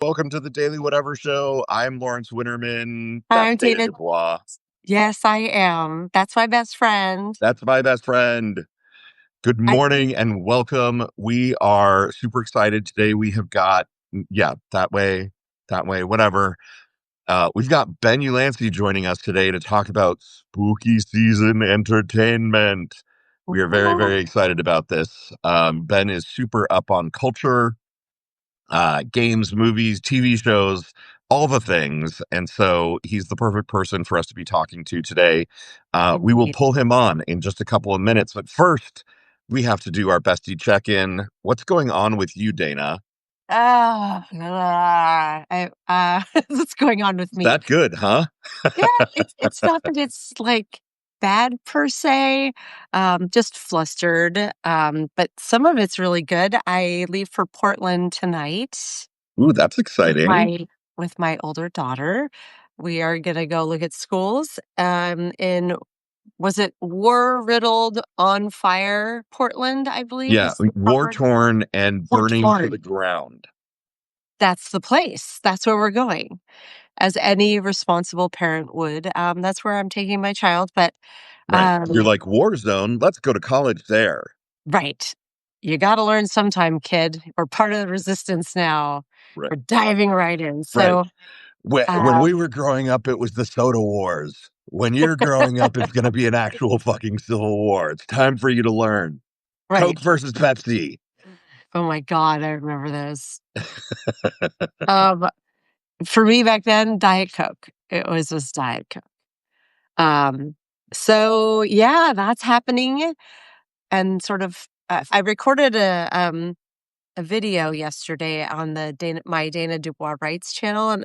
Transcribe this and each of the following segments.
Welcome to the Daily Whatever Show. I'm Lawrence Winterman. That's I'm Dana Dana. Dubois. Yes, I am. That's my best friend. That's my best friend. Good I morning and welcome. We are super excited today. We have got, that way, whatever. We've got Ben Ulansey joining us today to talk about spooky season entertainment. We are very, very excited about this. Ben is super up on culture, games, movies, TV shows, all the things. And so he's the perfect person for us to be talking to today. We will Indeed. pull him on in just a couple of minutes. But first, we have to do our bestie check-in. What's going on with you, Dana? What's going on with Is me? that good, huh? Yeah, it's not that it's like bad per se, just flustered. But some of it's really good. I leave for Portland tonight Ooh, that's with exciting. my older daughter. We are gonna go look at schools. In Was it war-riddled, on fire Portland, I believe Yeah, is the proper war-torn and burning to the war-torn. ground. That's the place. That's where we're going, as any responsible parent would. That's where I'm taking my child, but, Right. You're um like, war zone, let's go to college there. right. You gotta learn sometime, kid. We're part of the resistance now. Right. We're diving right in. Right. So, When we um were growing up, it was the soda wars. When you're growing up, it's going to be an actual fucking civil war. It's time for you to learn. Coke right. versus Pepsi. Oh my god, I remember those. Um, for me back then, Diet Coke. It was just Diet Coke. Um, so yeah, that's happening. And sort of, I recorded a video yesterday on my Dana Dubois Writes channel, and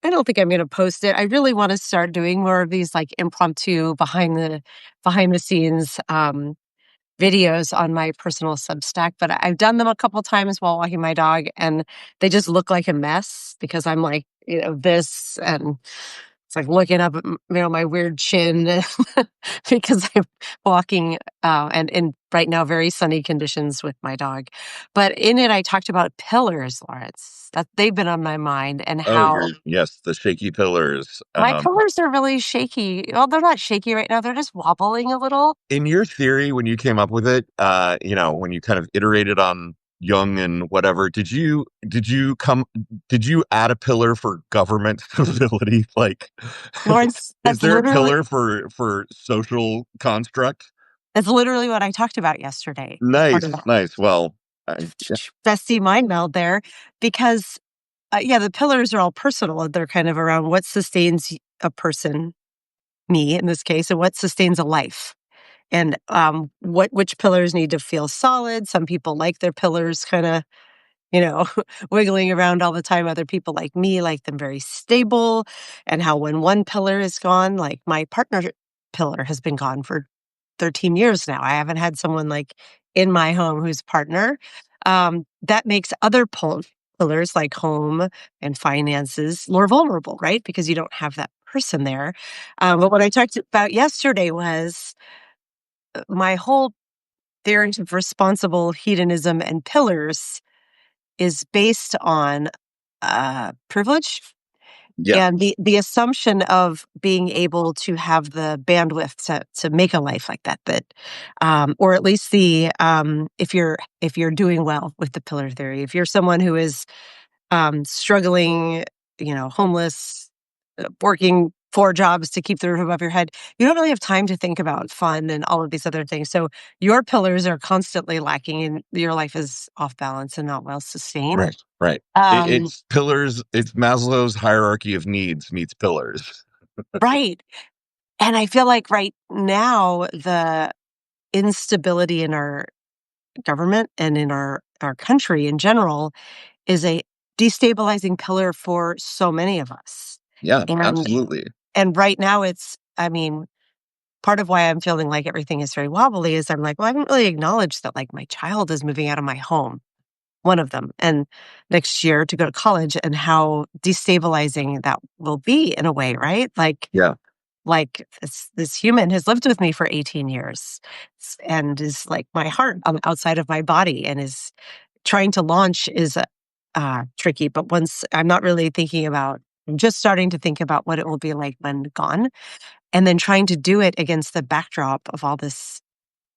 I don't think I'm going to post it. I really want to start doing more of these like impromptu behind the scenes videos on my personal Substack. But I've done them a couple times while walking my dog, and they just look like a mess because I'm like, this and it's like looking up at my weird chin because I'm walking and in right now very sunny conditions with my dog. But in it, I talked about pillars, Lawrence. That they've been on my mind and Oh, how yes, the shaky pillars. my pillars are really shaky. Well, they're not shaky right now; they're just wobbling a little. In your theory, when you came up with it, when you kind of iterated on Jung and whatever, did you add a pillar for government stability? Like, Lawrence, is there a pillar for social construct? that's literally what I talked about yesterday as part of Nice, that nice. Well, yeah, bestie mind meld there, because yeah, the pillars are all personal. They're kind of around what sustains a person, me in this case, and what sustains a life. And which pillars need to feel solid. Some people like their pillars kind of, wiggling around all the time. Other people like me like them very stable. And how when one pillar is gone, like my partner pillar has been gone for 13 years now. I haven't had someone like in my home who's partner. That makes other pillars like home and finances more vulnerable, right? Because you don't have that person there. But what I talked about yesterday was my whole theory of responsible hedonism and pillars is based on privilege yeah, and the assumption of being able to have the bandwidth to make a life like that, or at least if you're doing well with the pillar theory, if you're someone who is struggling, homeless, working 4 jobs to keep the roof above your head, you don't really have time to think about fun and all of these other things. So your pillars are constantly lacking and your life is off balance and not well sustained. right, right. Um, It's pillars. It's Maslow's hierarchy of needs meets pillars. right. And I feel like right now, the instability in our government and in our country in general is a destabilizing pillar for so many of us. Yeah, And absolutely. and right now I mean, part of why I'm feeling like everything is very wobbly is I'm like, well, I haven't really acknowledged that like my child is moving out of my home, one of them, and next year to go to college and how destabilizing that will be in a way, right? Yeah, Like this human has lived with me for 18 years and is like my heart on the outside of my body and is trying to launch is tricky. But once I'm not really thinking about, I'm just starting to think about what it will be like when gone, and then trying to do it against the backdrop of all this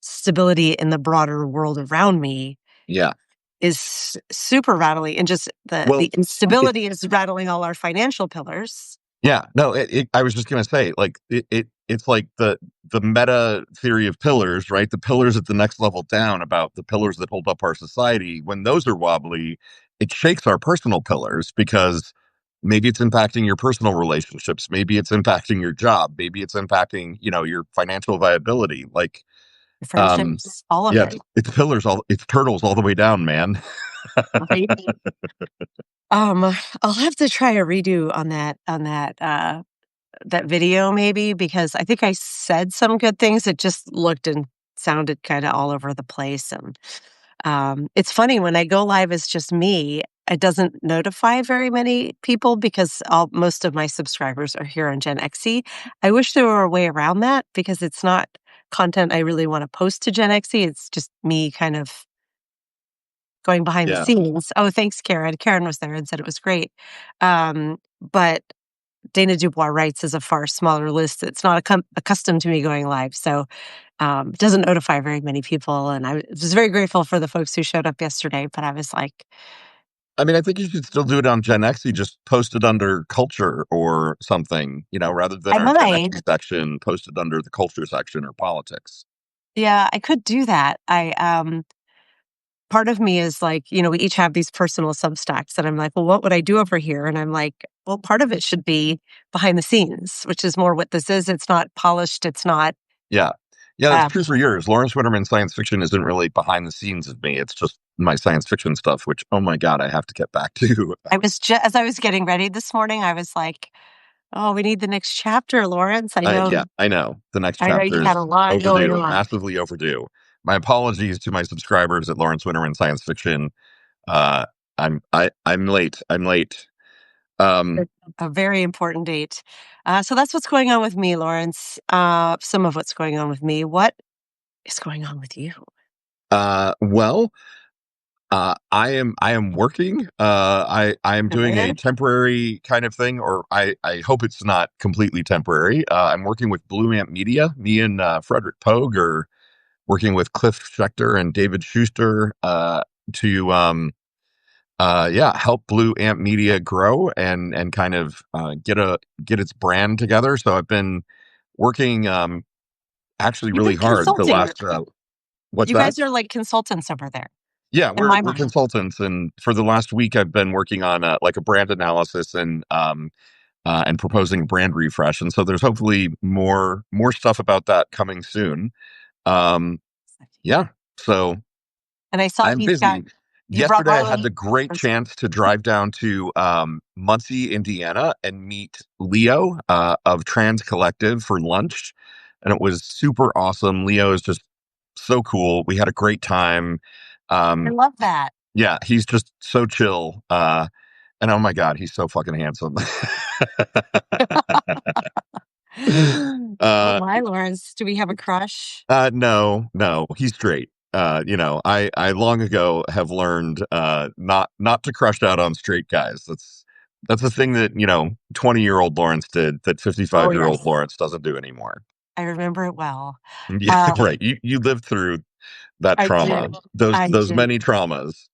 stability in the broader world around me Yeah. is super rattling, and just the Well, it's instability is rattling all our financial pillars. yeah, no, I was just gonna say, like, it's like the meta theory of pillars, right? The pillars at the next level down about the pillars that hold up our society. When those are wobbly, it shakes our personal pillars because maybe it's impacting your personal relationships, maybe it's impacting your job, maybe it's impacting, your financial viability. Like, um, Friendships, all of yeah, it, it's pillars it's turtles all the way down, man. right? Um, I'll have to try a redo that video maybe, because I think I said some good things. It just looked and sounded kinda all over the place, and, it's funny when I go live as just me, it doesn't notify very many people because most of my subscribers are here on Gen XC. I wish there were a way around that because it's not content I really wanna post to Gen XC, it's just me kind of going behind the Yeah. scenes. Oh, thanks, Karen. Karen was there and said it was great. But Dana Dubois writes as a far smaller list. It's not accustomed to me going live. So it doesn't notify very many people. And I was very grateful for the folks who showed up yesterday. But I was like, I mean, I think you should still do it on Gen X. You just post it under culture or something, rather than I our Gen X might. section, post it under the culture section or politics. Yeah, I could do that. Part of me is like, we each have these personal Substacks. And I'm like, well, what would I do over here? And I'm like, well, part of it should be behind the scenes, which is more what this is. It's not polished. It's not. Yeah. Yeah, that's Um, true for yours. Lawrence Winterman science fiction isn't really behind the scenes of me. It's just my science fiction stuff, which, oh my God, I have to get back to. as I was getting ready this morning, I was like, "Oh, we need the next chapter, Lawrence." Yeah, I know. The next I know chapter you had is a lot going overdue, on. massively overdue. My apologies to my subscribers at Lawrence Winterman Science Fiction. Uh, I'm late. I'm late. Um, It's a very important date. So that's what's going on with me, Lawrence. Some of what's going on with me. What is going on with you? well, I am working. I am doing a Good. temporary kind of thing, or I hope it's not completely temporary. I'm working with Blue Ant Media. Me and Frederick Pogue are working with Cliff Schechter and David Schuster to yeah, help Blue Ant Media grow and kind of get its brand together. So I've been working actually You've really been hard the consulting. last what's You that? guys are like consultants over there, Yeah, in we're my we're mind. consultants, and for the last week, I've been working on like a brand analysis and proposing brand refresh, and so there's hopefully more stuff about that coming soon. Um, yeah, so And I saw I'm busy. you brought Yesterday, I had Marlon. the great I'm sorry. chance to drive down to Muncie, Indiana, and meet Leo of Trans Collective for lunch, and it was super awesome. Leo is just so cool. We had a great time. I Um, love that. yeah, he's just so chill. And oh my God, he's so fucking handsome. Oh uh, my, Lawrence. Do we have a crush? no, no, he's straight. I long ago have learned not to crush out on straight guys. That's a thing that 20-year-old Lawrence did that Oh 55-year-old yes. Lawrence doesn't do anymore. I remember it well. Yeah, Uh, right. You lived through that I trauma, did. those I those did. many traumas.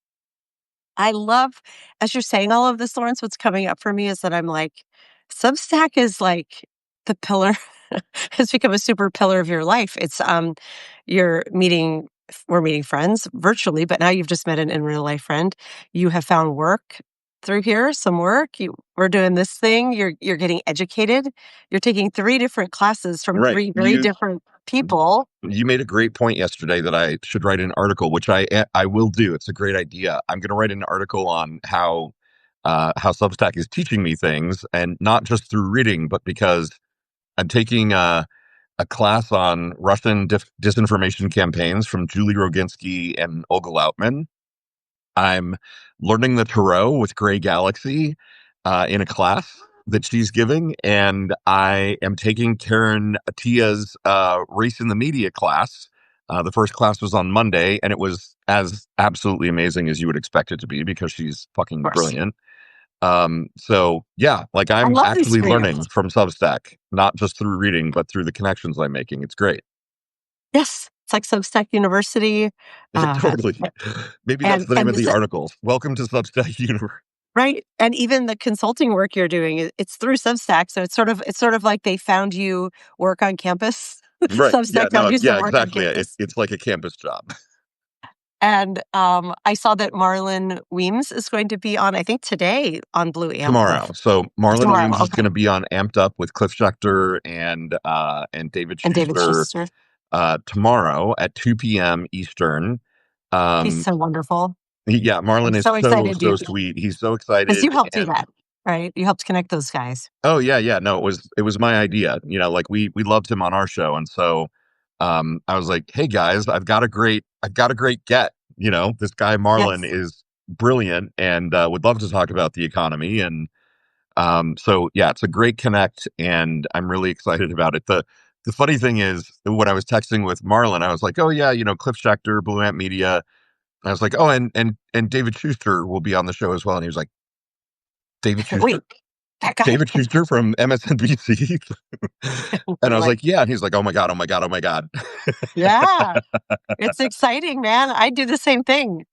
I love as you're saying all of this, Lawrence, what's coming up for me is that I'm like, Substack is like the pillar has become a super pillar of your life. It's you're meeting we're meeting friends virtually, but now you've just met an in real life friend. You have found work through here, some work. We're doing this thing. You're getting educated. You're taking three different classes from Right. three very different people. You made a great point yesterday that I should write an article, which I will do. It's a great idea. I'm going to write an article on how Substack is teaching me things, and not just through reading, but because I'm taking a class on Russian disinformation campaigns from Julie Roginsky and Olga Lautman. I'm learning the tarot with Gray Galaxy in a class that she's giving, and I am taking Karen Atia's race in the media class The first class was on Monday, and it was as absolutely amazing as you would expect it to be because she's Of fucking course. brilliant. So yeah, like I I'm love these actually for you. learning from Substack, not just through reading, but through the connections I'm making. It's great. Yes, it's like Substack University, uh, Totally. Maybe that's and the name and of the this article. Welcome to Substack Universe. right, and even the consulting work you're doing, it's through Substack, so it's sort of like they found you work on campus. Right. Yeah. Substack found No. you Yeah. some work on Exactly. campus. It's like a campus job. And, I saw that Marlon Weems is going to be on, I think today, on Blue Amp Tomorrow. with So Marlon tomorrow, Weems is okay, going to be on Amped Up with Cliff Schecter and David and David Schuster Schuster. tomorrow at 2 p.m. Eastern. He's Um, so wonderful. yeah, I'm Marlon is so so excited so you sweet. He's so 'cause you excited, helped do and that, right? You helped connect those guys. oh yeah, yeah. No, it was my idea. Like we loved him on our show, and so I was like, hey guys, I've got a great get. This guy Marlon Yes. is brilliant, and would love to talk about the economy. And so yeah, it's a great connect, and I'm really excited about it. The funny thing is, when I was texting with Marlon, I was like, oh yeah, Cliff Schecter, Blue Ant Media. I was like, oh, and David Schuster will be on the show as well. And he was like, David Schuster? Wait, that guy? David Schuster from MSNBC? And I You're was like, like, yeah. And he's like, oh my God, oh my God, oh my God. "Yeah, it's exciting, man. I do the same thing."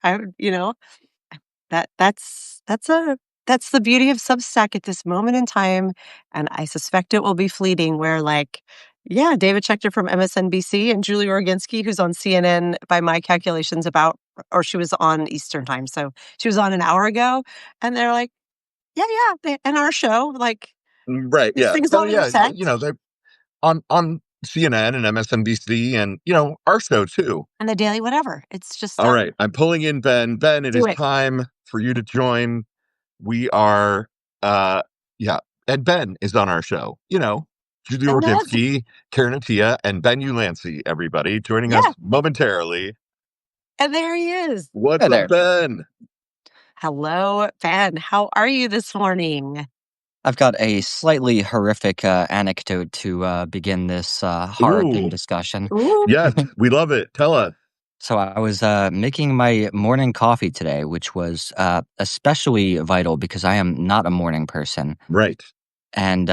That's the beauty of Substack at this moment in time, and I suspect it will be fleeting where, like, yeah, David Schechter from MSNBC and Julie Orginsky, who's on CNN by my calculations about or she was on Eastern Time, so she was on an hour ago, and they're like, "Yeah, yeah, they and our show, like, Right. these Yeah. things Oh don't yeah. intersect." They're on CNN and MSNBC and, our show too. And the daily whatever. It's just All done. right. I'm pulling in Ben. Ben, it Do is it. time for you to join. We are, uh, yeah. And Ben is on our show. Julie And that's Orginsky, Karen Attia, and Ben Ulansey, everybody, joining us yeah, momentarily. and there he is. What's Hi up, there. Ben? Hello, Ben. How are you this morning? I've got a slightly horrific anecdote to begin this horrifying Ooh, discussion. Ooh. yes, we love it. Tell us. So I was making my morning coffee today, which was especially vital because I am not a morning person. Right. And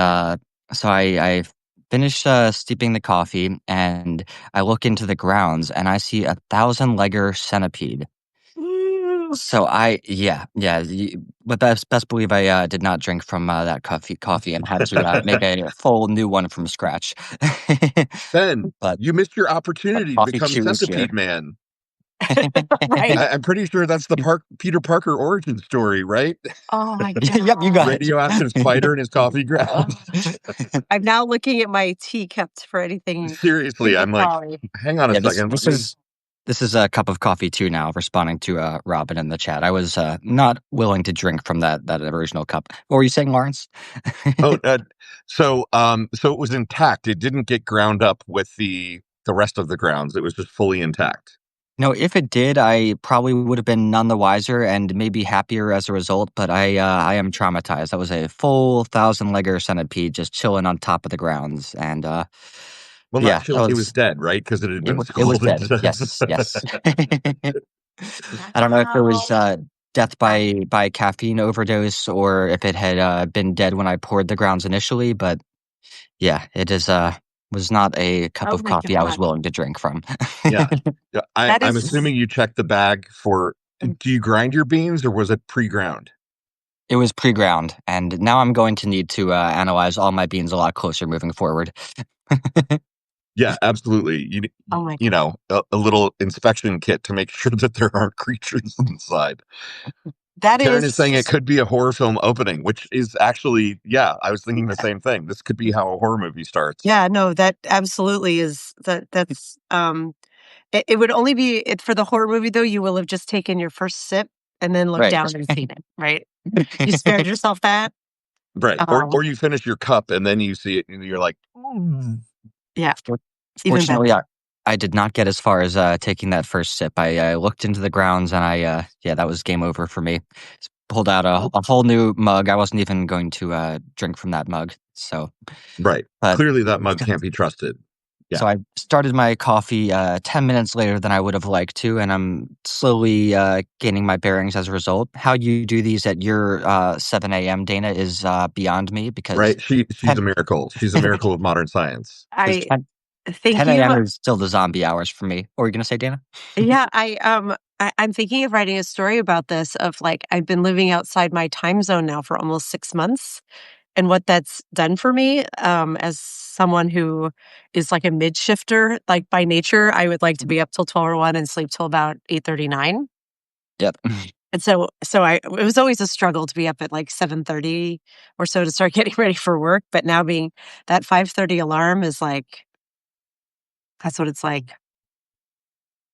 so I finished steeping the coffee, and I look into the grounds, and I see a 1,000-legger centipede. Ooh. So but best believe I did not drink from that coffee and had to make a full new one from scratch. Ben, But you missed your opportunity to coffee become chew is here. Centipede Man. Right? I'm pretty sure that's the Peter Parker origin story, right? Oh my Yep, you got god. Radioactive spider in his coffee Ugh. grounds. I'm now looking at my tea kept for anything Seriously, creepy I'm like, crawly. hang on a Yeah, this second. Let this me. is this is a cup of coffee too now, responding to Robin in the chat. I was not willing to drink from that original cup. What were you saying, Lawrence? Oh, so it was intact. It didn't get ground up with the rest of the grounds. It was just fully intact. No, if it did, I probably would have been none the wiser and maybe happier as a result, but I am traumatized. That was a full 1,000-legger centipede just chilling on top of the grounds. And Well, not yeah, that chill. It was was dead, right? Because it had been it was scalded. dead. Yes, yes. I That's don't know if it was how death I by caffeine overdose or if it had been dead when I poured the grounds initially, but yeah, it is was not a cup oh of my coffee I was god. willing to drink from. Yeah. Yeah. That I'm is assuming you checked the bag for. Do you grind your beans or was it pre-ground? It was pre-ground, and now I'm going to need to analyze all my beans a lot closer moving forward. Yeah, absolutely. oh my You god. know, a little inspection kit to make sure that there aren't creatures inside. That Karen is saying it is could be a horror film opening, which is actually, yeah, I was thinking the same thing. This could be how a horror movie starts. yeah, no, that absolutely is that's it would only be it for the horror movie though, you will have just taken your first sip and then looked Right. down and seen it, right? You spared yourself that. Right. Or Um, you finish your cup and then you see it and you're like, "Mm." yeah, For- even better. Fortunately, I did not get as far as taking that first sip. I looked into the grounds, and yeah, that was game over for me. Pulled out a whole new mug. I wasn't even going to drink from that mug. So, Right. but Clearly that mug can't be trusted. So I started my coffee 10 minutes later than I would have liked to, and I'm slowly gaining my bearings as a result. How you do these at your 7 a.m., Dana, is beyond me because Right? She's a 10, miracle. She's a miracle of modern science. because I 10, thank 10 a.m. you. is still the zombie hours for me. What were you going to say, Dana? Yeah, I'm thinking of writing a story about this of like I've been living outside my time zone now for almost 6 months. And what that's done for me, as someone who is like a mid shifter, like by nature, I would like to be up till 12 or 1 and sleep till about 8:39. Yep. And so it was always a struggle to be up at like 7:30 or so to start getting ready for work. But now being that 5:30 alarm is like, that's what it's like.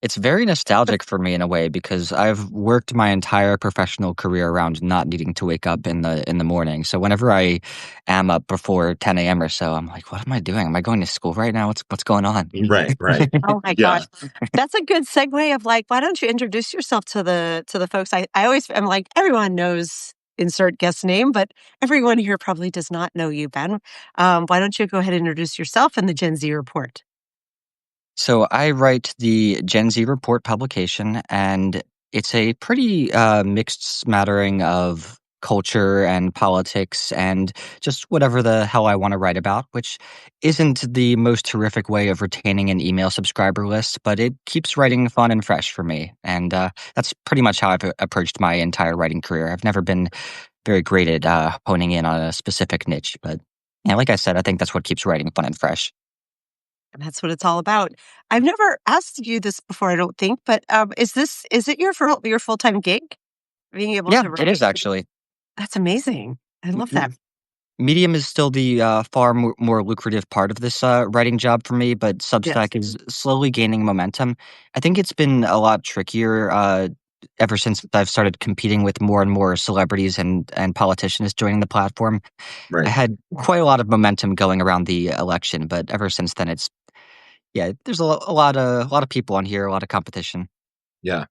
It's very nostalgic for me in a way because I've worked my entire professional career around not needing to wake up in the morning. So whenever I am up before 10 a.m. or so, I'm like, what am I doing? Am I going to school right now? What's going on? Right. Oh my Yeah. gosh. That's a good segue of like, why don't you introduce yourself to the folks? I always am like, everyone knows insert guest name, but everyone here probably does not know you, Ben. Why don't you go ahead and introduce yourself and the Gen Z report? So I write the Gen Z Report publication, and it's a pretty mixed smattering of culture and politics and just whatever the hell I want to write about, which isn't the most terrific way of retaining an email subscriber list, but it keeps writing fun and fresh for me. And that's pretty much how I've approached my entire writing career. I've never been very great at honing in on a specific niche, but yeah, like I said, I think that's what keeps writing fun and fresh. And that's what it's all about. I've never asked you this before, I don't think, but is it your full-time gig? Being able Yeah, to it is write? actually. That's amazing. I love M- that. Medium is still the far more lucrative part of this writing job for me, but Yes. Substack is slowly gaining momentum. I think it's been a lot trickier ever since I've started competing with more and more celebrities and politicians joining the platform. I Right. had quite a lot of momentum going around the election, but ever since then, it's yeah, there's a lot of people on here, a lot of competition. Yeah.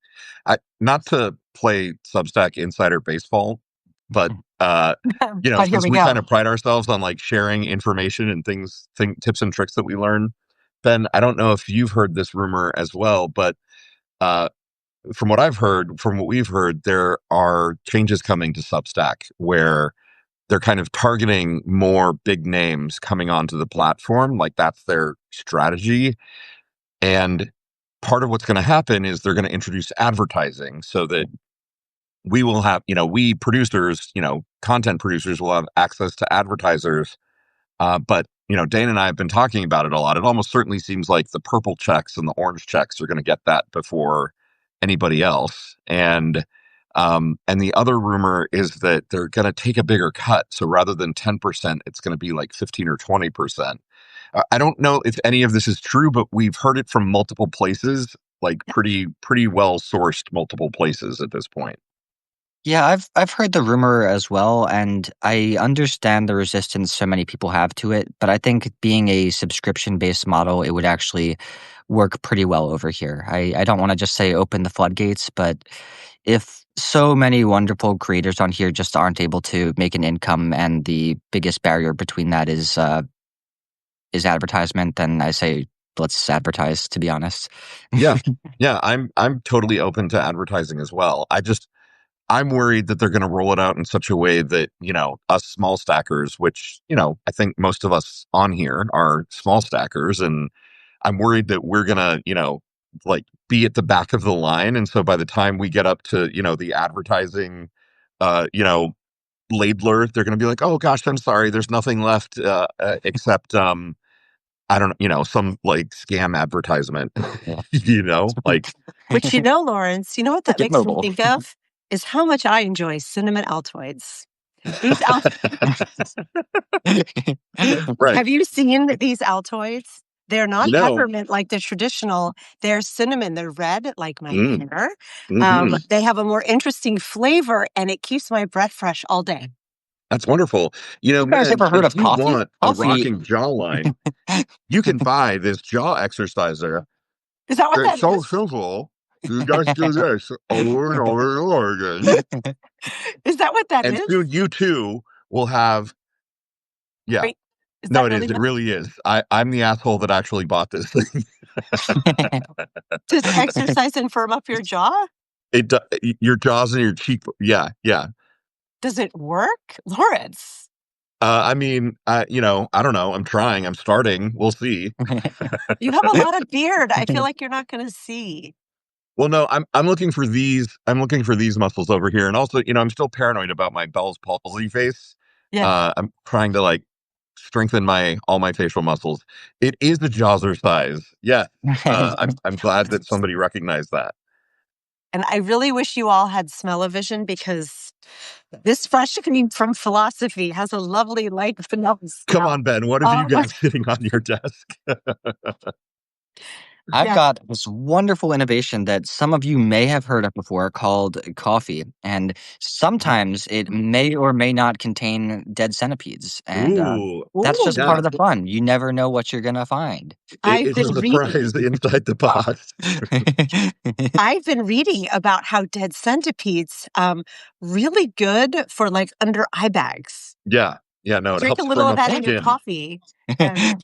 I not to play Substack insider baseball, but But here since we we kind go. of pride ourselves on like sharing information and tips and tricks that we learn, Ben, I don't know if you've heard this rumor as well, but uh, from what I've heard, from what we've heard, there are changes coming to Substack where they're kind of targeting more big names coming onto the platform. Like that's their strategy. And part of what's going to happen is they're going to introduce advertising so that we will have, we producers, content producers will have access to advertisers. But, Dane and I have been talking about it a lot. It almost certainly seems like the purple checks and the orange checks are going to get that before anybody else. And the other rumor is that they're going to take a bigger cut. So rather than 10%, it's going to be like 15 or 20%. I don't know if any of this is true, but we've heard it from multiple places, like pretty well sourced multiple places at this point. Yeah, I've heard the rumor as well, and I understand the resistance so many people have to it, but I think being a subscription-based model, it would actually work pretty well over here. I don't want to just say open the floodgates, but if so many wonderful creators on here just aren't able to make an income and the biggest barrier between that is advertisement, then I say let's advertise, to be honest. Yeah. Yeah, I'm totally open to advertising as well. I'm worried that they're going to roll it out in such a way that, us small stackers, which, I think most of us on here are small stackers, and I'm worried that we're going to, like be at the back of the line. And so by the time we get up to, the advertising, uh, you know, labeler, they're going to be like, oh gosh, I'm sorry. There's nothing left, except, I don't know, some like scam advertisement, Yeah. like, Which, Lawrence, what that Get makes me mobile. think of is how much I enjoy cinnamon Altoids. These Al right. Have you seen these Altoids? They're not No. peppermint like the traditional. They're cinnamon. They're red like my Mm, hair. hmm. They have a more interesting flavor, and it keeps my breath fresh all day. That's wonderful. You guys Man, ever heard if of you coffee? want a Coffee. rocking jawline, you can buy this jaw exerciser. Is that what It's that so is? simple. You just do this over and over and over again. Is that what that And is? soon you too will have, yeah. Is No, that it is. really It what really is. I'm the asshole that actually bought this thing. does exercise firm up your jaw? Your jaws and your cheek. Yeah, yeah. Does it work? Lawrence, I mean, I don't know. I'm trying. I'm starting. We'll see. you have a lot of beard. I feel like you're not gonna see. Well, no, I'm looking for these. I'm looking for these muscles over here, and also, I'm still paranoid about my Bell's palsy face. Yeah. I'm trying to like strengthen all my facial muscles. It is a jazzercise. Yeah. I'm glad that somebody recognized that. And I really wish you all had smell-o-vision because this fresh cream from Philosophy has a lovely light vanilla Come smell. on, Ben. What have you Oh, got sitting on your desk? I've yeah. got this wonderful innovation that some of you may have heard of before called coffee. And sometimes it may or may not contain dead centipedes. And Ooh, that's just Ooh, part yeah. of the fun. You never know what you're going to find. I've It's a been reading. surprise inside the box. I've been reading about how dead centipedes, really good for like under eye bags. Yeah, yeah. No, it Drink a helps little firm of up the that in your skin. coffee, and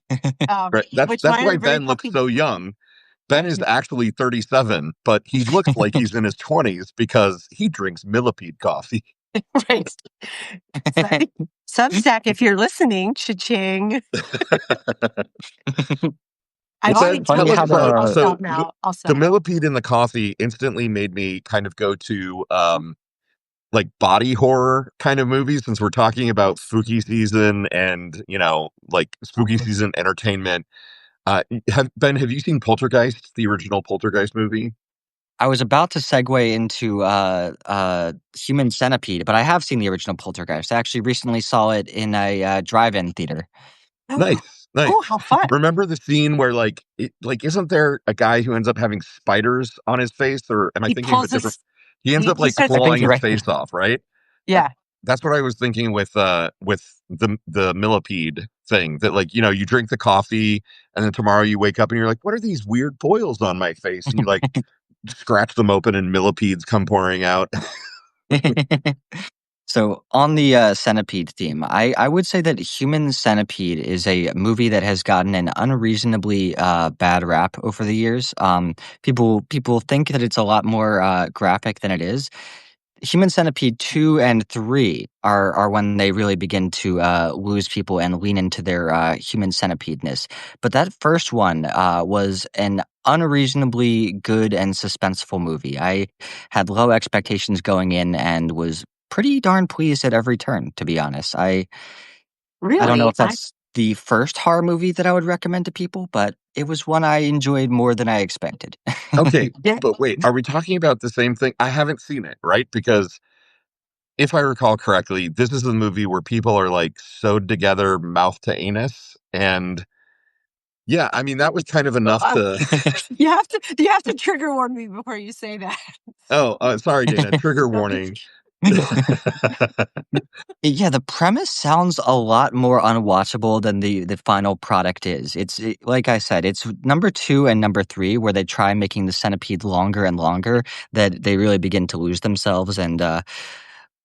Right. That's which that's mine why are very Ben looks puffy. so young. Ben is actually 37, but he looks like he's in his 20s because he drinks millipede coffee. Right. So I think Substack, if you're listening, cha-ching. Well, I've already Ben, Funny tell told us how people about I'll the sell so now. I'll the sell now. millipede in the coffee instantly made me kind of go to like body horror kind of movies since we're talking about spooky season and like spooky season entertainment. Have you seen Poltergeist, the original Poltergeist movie? I was about to segue into Human Centipede, but I have seen the original Poltergeist. I actually recently saw it in a drive-in theater. Nice, nice. Oh, how fun. Remember the scene where isn't there a guy who ends up having spiders on his face, or am I He thinking of a pulls different? his, He ends up he like starts, I think clawing you're his right. face off, right? That, yeah, that's what I was thinking with the millipede thing. That like you drink the coffee and then tomorrow you wake up and you're like, what are these weird boils on my face? And you like scratch them open and millipedes come pouring out. So on the centipede theme, I would say that Human Centipede is a movie that has gotten an unreasonably bad rap over the years. People think that it's a lot more graphic than it is. Human Centipede 2 and 3 are when they really begin to lose people and lean into their human centipedeness. But that first one was an unreasonably good and suspenseful movie. I had low expectations going in and was pretty darn pleased at every turn, to be honest. I don't know really. if that's the first horror movie that I would recommend to people, but it was one I enjoyed more than I expected. Okay, Yeah, but wait, are we talking about the same thing? I haven't seen it, right? Because if I recall correctly, this is a movie where people are like sewed together mouth to anus. And yeah, I mean, that was kind of enough uh, to. you have to trigger warn me before you say that. Oh, sorry, Dana. Trigger warning. Yeah, the premise sounds a lot more unwatchable than the final product is. Like I said, it's number 2 and number 3 where they try making the centipede longer and longer that they really begin to lose themselves and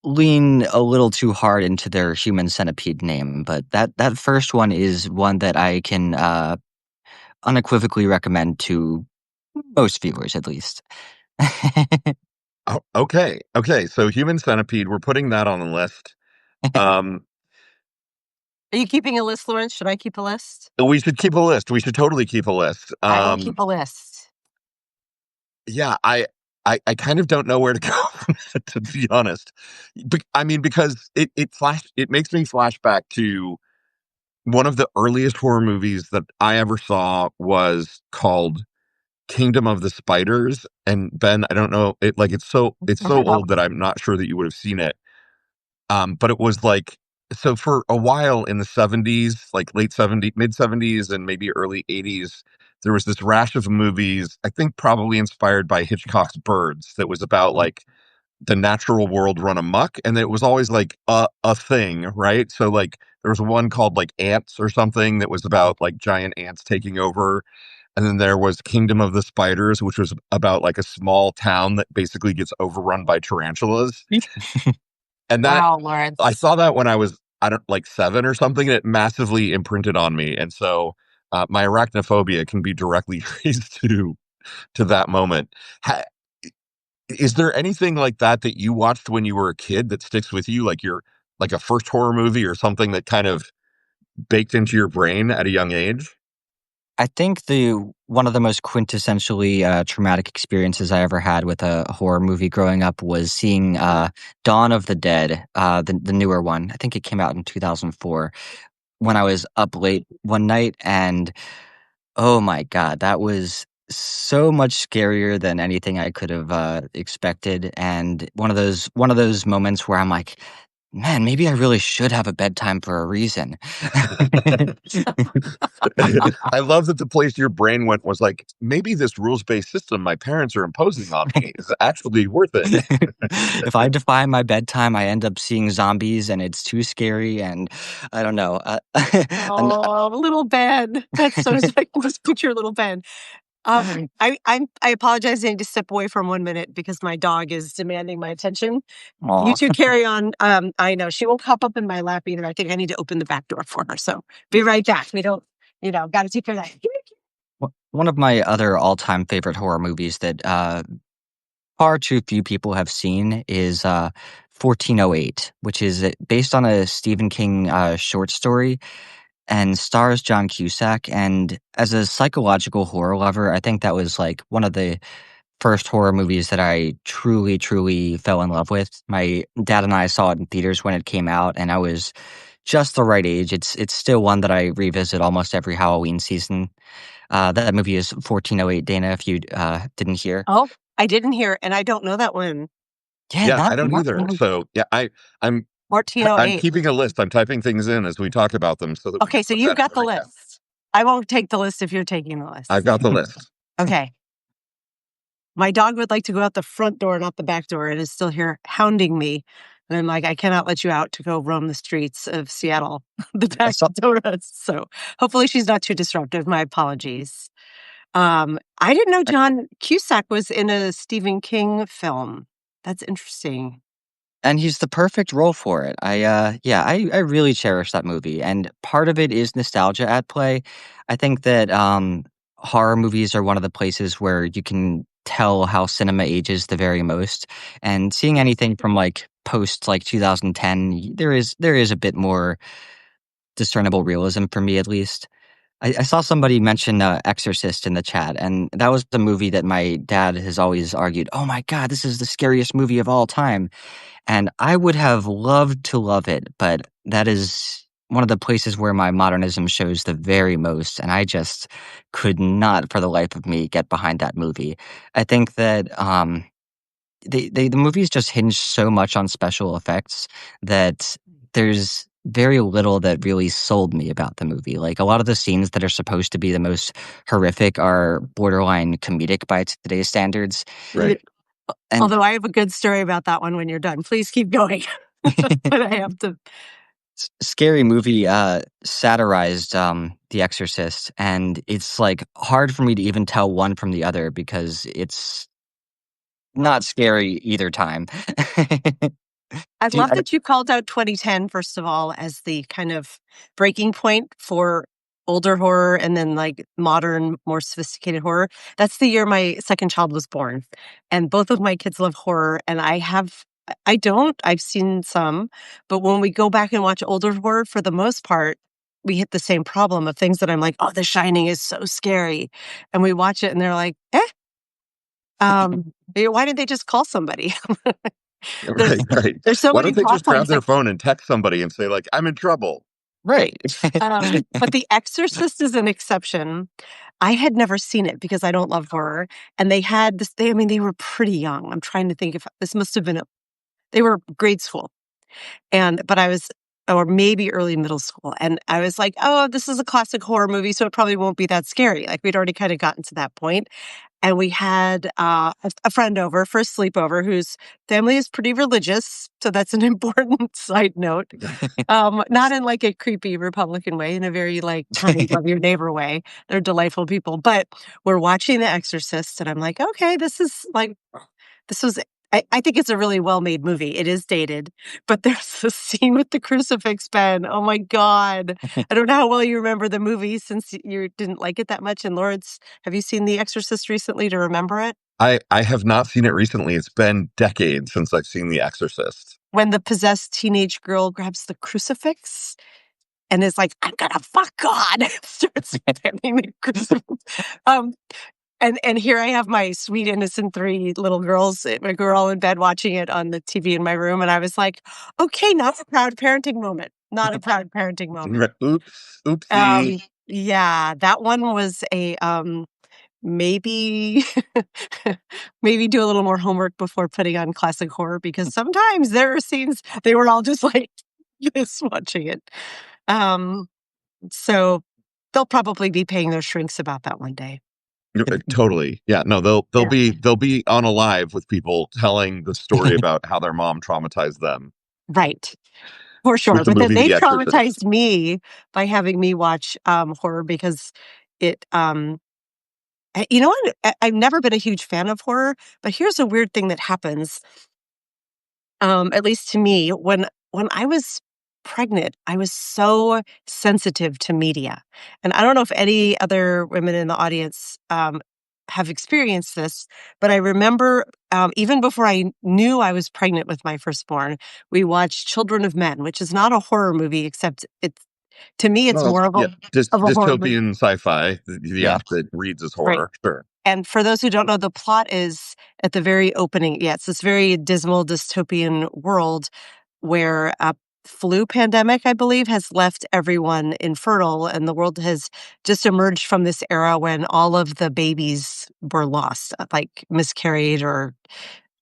lean a little too hard into their human centipede name. But that first one is one that I can unequivocally recommend to most viewers, at least. Oh, okay. Okay. So Human Centipede, we're putting that on the list. Um, Are you keeping a list, Lawrence? Should I keep a list? we should keep a list. We should totally keep a list. I will keep a list. Yeah, I kind of don't know where to go from that, to be honest. I mean, because it makes me flash back to one of the earliest horror movies that I ever saw was called Kingdom of the Spiders. And Ben, I don't know, it's so Wow. old that I'm not sure that you would have seen it. But it was like so for a while in the 70s, like late 70s, mid 70s, and maybe early 80s, there was this rash of movies, I think probably inspired by Hitchcock's Birds, that was about like the natural world run amok. And it was always like a thing, right? So like there was one called like Ants or something that was about like giant ants taking over. And then there was Kingdom of the Spiders, which was about like a small town that basically gets overrun by tarantulas. And that Wow, I Lawrence. saw that when I was I don't like 7 or something, and it massively imprinted on me. And so my arachnophobia can be directly traced to that moment. Ha- is there anything like that that you watched when you were a kid that sticks with you, like your like a first horror movie or something that kind of baked into your brain at a young age? I think the one of the most quintessentially traumatic experiences I ever had with a horror movie growing up was seeing Dawn of the Dead, the newer one. I think it came out in 2004 when I was up late one night, and oh my god, that was so much scarier than anything I could have expected, and one of those moments where I'm like, man, maybe I really should have a bedtime for a reason. I love that the place your brain went was like, maybe this rules-based system my parents are imposing on me is actually worth it. If I defy my bedtime, I end up seeing zombies, and it's too scary, and I don't know. An- Oh, little Ben. That's so I can just picture little Ben. I apologize. I need to step away for 1 minute because my dog is demanding my attention. You Aw. two carry on. I know she won't hop up in my lap either. I think I need to open the back door for her. So be right back. We don't, got to take care of that. One of my other all-time favorite horror movies that far too few people have seen is 1408, which is based on a Stephen King short story and stars John Cusack. And as a psychological horror lover, I think that was like one of the first horror movies that I truly, truly fell in love with. My dad and I saw it in theaters when it came out, and I was just the right age. It's still one that I revisit almost every Halloween season. That movie is 1408, Dana, if you didn't hear. Oh, I didn't hear, and I don't know that one. Yeah, Yeah, I not don't not either. really. So yeah, I'm I'm 1408. keeping a list. I'm typing things in as we talk about them so that we Okay, can so put you've that in got the the recap. list. I won't take the list if you're taking the I've list. got the list. Okay. My dog would like to go out the front door, not the back door, and is still here hounding me. And I'm like, I cannot let you out to go roam the streets of Seattle, the I back saw door. So hopefully she's not too disruptive. My apologies. I didn't know John Cusack was in a Stephen King film. That's interesting. and he's the perfect role for it. I really cherish that movie, and part of it is nostalgia at play. I think that horror movies are one of the places where you can tell how cinema ages the very most. And seeing anything from like post like 2010, there is a bit more discernible realism for me at least. I saw somebody mention Exorcist in the chat, and that was the movie that my dad has always argued, oh my God, this is the scariest movie of all time. And I would have loved to love it, but that is one of the places where my modernism shows the very most, and I just could not for the life of me get behind that movie. I think that the movies just hinge so much on special effects that there's very little that really sold me about the movie. Like a lot of the scenes that are supposed to be the most horrific are borderline comedic by today's standards. Right. And Although I have a good story about that one when you're done. Please keep going. But I have to. Scary Movie satirized The Exorcist, and it's like hard for me to even tell one from the other because it's not scary either time. I Do you, love that you called out 2010, first of all, as the kind of breaking point for older horror and then like modern, more sophisticated horror. That's the year my second child was born. And both of my kids love horror. And I don't, I've seen some, but when we go back and watch older horror, for the most part, we hit the same problem of things that I'm like, oh, The Shining is so scary. And we watch it and they're like, why didn't they just call somebody? There's Right, right. there's so Why many don't they plot just grab points. their phone and text somebody and say like, "I'm in trouble"? right. But The Exorcist is an exception. I had never seen it because I don't love horror, and they had this. They were pretty young. I'm trying to think if this must have been they were grade school, but I was, or maybe early middle school, and I was like, oh, this is a classic horror movie, so it probably won't be that scary. Like we'd already kind of gotten to that point, and we had a friend over for a sleepover whose family is pretty religious, so that's an important side note. Not in like a creepy Republican way, in a very like kind of love your neighbor way. They're delightful people. But we're watching The Exorcist, and I'm like, okay, this was I think it's a really well-made movie. It is dated, but there's a scene with the crucifix, Ben. Oh my God. I don't know how well you remember the movie since you didn't like it that much. And Lawrence, have you seen The Exorcist recently to remember it? I have not seen it recently. It's been decades since I've seen The Exorcist. When the possessed teenage girl grabs the crucifix and is like, I'm gonna fuck God, starts banging the crucifix. Um, and here I have my sweet innocent 3 little girls. We're all in bed watching it on the TV in my room, and I was like, "Okay, not a proud parenting moment. Not a proud parenting moment." Oops, oopsie. Yeah, that one was a maybe maybe do a little more homework before putting on classic horror because sometimes there are scenes they were all just like this watching it. Um, so they'll probably be paying their shrinks about that one day. Totally. Yeah. No, they'll Yeah. be on a live with people telling the story about how their mom traumatized them Right. For with sure. the But then movie they The Exorcist. traumatized me by having me watch horror because it you know what? I've never been a huge fan of horror, but here's a weird thing that happens. At least to me, when I was pregnant, I was so sensitive to media. And I don't know if any other women in the audience have experienced this, but I remember even before I knew I was pregnant with my firstborn, we watched Children of Men, which is not a horror movie, except it's to me it's Well, more yeah, of a horror movie. dystopian sci-fi. Yeah. Yeah, that reads as Right. horror. Sure. And for those who don't know, the plot is at the very opening. Yeah, it's this very dismal dystopian world where a flu pandemic, I believe, has left everyone infertile, and the world has just emerged from this era when all of the babies were lost, like miscarried or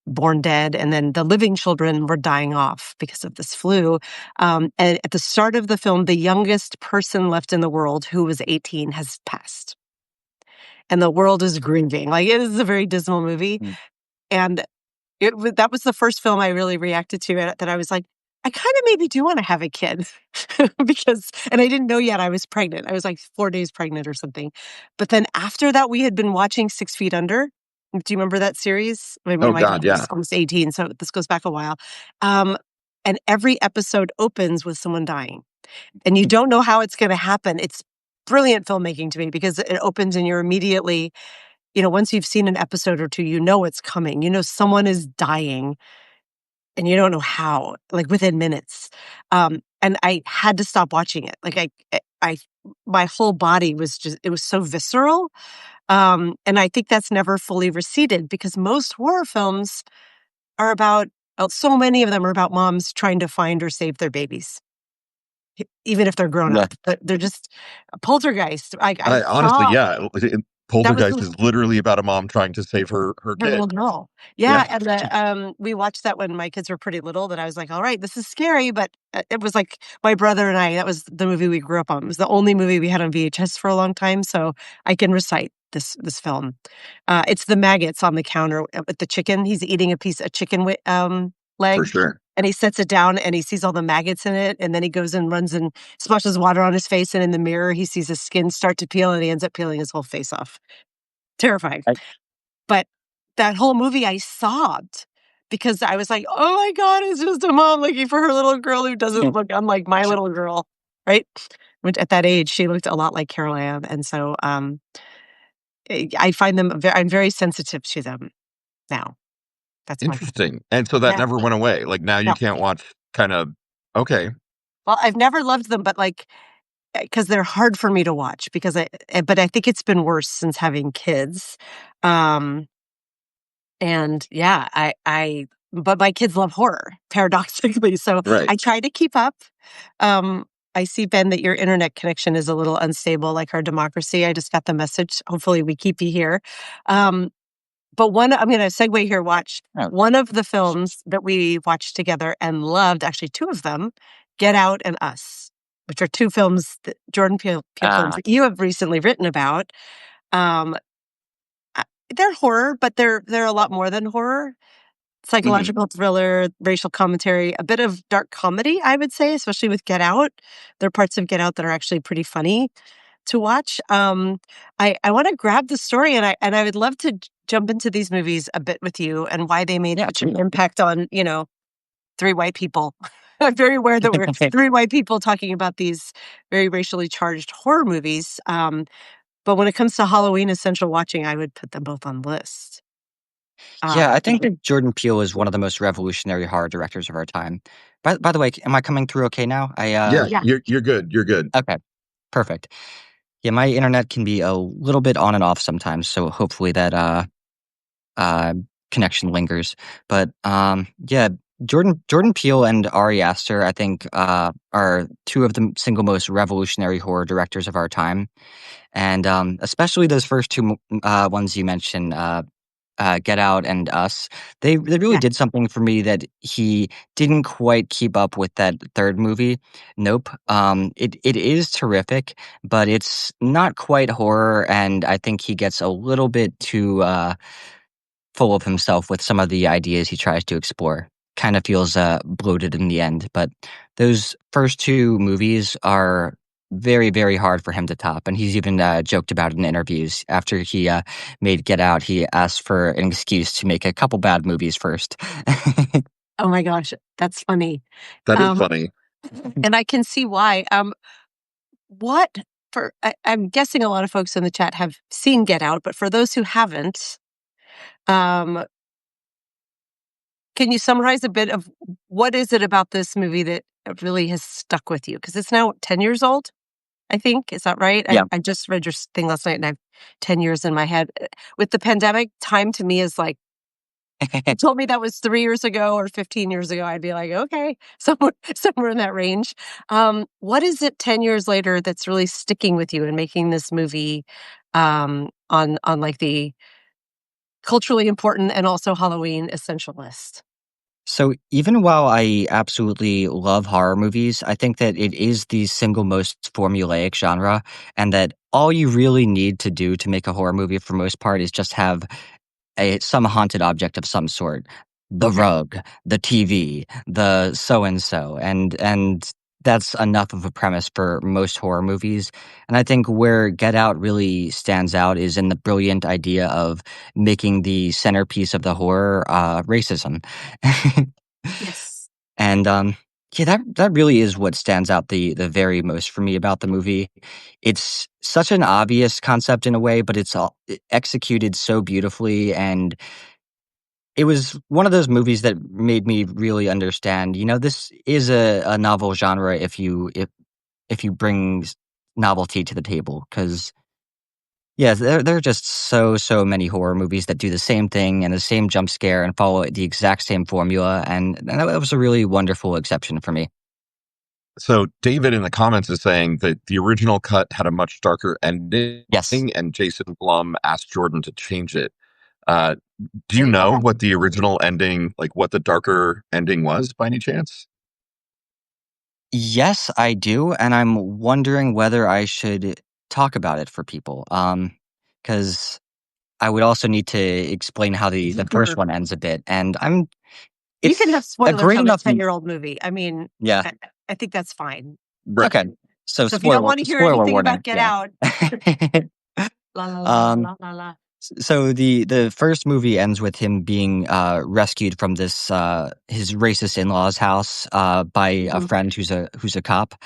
born dead, and then the living children were dying off because of this flu. And at the start of the film, the youngest person left in the world, who was 18, has passed and the world is grieving. Like, it is a very dismal movie, Mm. and that was the first film I really reacted to it that I was like, "I kinda maybe do wanna have a kid." Because and I didn't know yet I was pregnant. I was, like, 4 days pregnant or something. But then after that, we had been watching 6 Feet Under. Do you remember that series? I mean, Oh my God, daughter was yeah. almost 18, so this goes back a while. Um, and every episode opens with someone dying, and you don't know how it's gonna happen. It's brilliant filmmaking to me because it opens and you're immediately once you've seen an episode or 2, you know it's coming. You know someone is dying, and you don't know how, like, within minutes. And I had to stop watching it. Like, I my whole body was just it was so visceral, and I think that's never fully receded because most horror films are about so many of them are about moms trying to find or save their babies. Even if they're grown Yeah. up, but they're just Poltergeist. I I honestly, saw yeah. that was Poltergeist is literally about a mom trying to save her her little kid. girl. Yeah, Yeah, and we watched that when my kids were pretty little, that I was like, "All right, this is scary," but, it was like my brother and I that was the movie we grew up on. It was the only movie we had on VHS for a long time, so I can recite this film. It's the maggots on the counter, with the chicken. He's eating a chicken for leg, sure. and he sets it down, and he sees all the maggots in it, and then he goes and runs and splashes water on his face, and in the mirror, he sees his skin start to peel, and he ends up peeling his whole face off. Terrifying. I But that whole movie, I sobbed because I was like, "Oh my god, it's just a mom looking for her little girl who doesn't look unlike my little girl," right? Which at that age, she looked a lot like Carol Ann, and so, I find them I'm very sensitive to them now. That's my point. Interesting. And so that Yeah, never went away. Like now you no. can't watch kind of okay. Well, I've never loved them, but, like, because they're hard for me to watch because but I think it's been worse since having kids. Um And yeah, I but my kids love horror, paradoxically, so Right. I try to keep up. Um, I see, Ben, that your internet connection is a little unstable like our democracy. I just got the message. Hopefully, we keep you here. Um, but I'm gonna segue here, watch. oh, One of the films that we watched together and loved, actually 2 of them, Get Out and Us, which are 2 films that Jordan Peele films ah, that you have recently written about. Um, uh, they're horror, but they're a lot more than horror. Mhm. Psychological thriller, racial commentary, a bit of dark comedy, I would say, especially with Get Out. There are parts of Get Out that are actually pretty funny. to watch. I want to grab the story, and I would love to jump into these movies a bit with you and why they made such an impact on three white people. I'm very aware that we're three white people talking about these very racially charged horror movies. But when it comes to Halloween essential watching, I would put them both on the list. Yeah, I think that Jordan Peele is one of the most revolutionary horror directors of our time. By the way, am I coming through okay now? Yeah, you're good. You're good. Okay, perfect. Yeah, my internet can be a little bit on and off sometimes, so hopefully that uh connection lingers. But yeah, Jordan Peele and Ari Aster, I think, are two of the single most revolutionary horror directors of our time, and especially those first two ones you mentioned. Get Out and Us, they really did something for me that he didn't quite keep up with that third movie, Nope. It is terrific, but it's not quite horror, and I think he gets a little bit too full of himself with some of the ideas he tries to explore. Kind of feels bloated in the end, but those first two movies are very, very hard for him to top. And he's even joked about it in interviews. After he made Get Out, he asked for an excuse to make a couple bad movies first. Oh my gosh, that's funny. That is funny. And I can see why. I'm guessing a lot of folks in the chat have seen Get Out, but for those who haven't, can you summarize a bit of what is it about this movie that really has stuck with you? Because it's now 10 years old, I think. Is that right? Yeah. I just read your thing last night and I have 10 years in my head. With the pandemic, time to me is like, you told me that was 3 years ago or 15 years ago, I'd be like, okay, somewhere in that range. What is it 10 years later that's really sticking with you and making this movie on like the culturally important and also Halloween essential list? So even while I absolutely love horror movies, I think that it is the single most formulaic genre, and that all you really need to do to make a horror movie for most part is just have some haunted object of some sort. The rug, the TV, the so and so, and that's enough of a premise for most horror movies. And I think where Get Out really stands out is in the brilliant idea of making the centerpiece of the horror racism. Yes. And yeah, that really is what stands out the very most for me about the movie. It's such an obvious concept in a way, but it's all executed so beautifully, and it was one of those movies that made me really understand, this is a novel genre if you bring novelty to the table. Because yeah, there are just so many horror movies that do the same thing and the same jump scare and follow the exact same formula, and that was a really wonderful exception for me. So David in the comments is saying that the original cut had a much darker ending, Yes. and Jason Blum asked Jordan to change it. Uh, do you Wait, know okay. what the original ending, like what the darker ending was by any chance? Yes, I do, and I'm wondering whether I should talk about it for people. Because I would also need to explain how the first one ends a bit, and You can have it's a spoilers great on a enough. 10-year-old movie. I mean, Yeah. I think that's fine. Right. Okay. So So if you don't want to hear spoiler anything warning. about Get Yeah. Out, la la la Um. la la la. So the first movie ends with him being rescued from this his racist in-laws house by a friend who's a cop,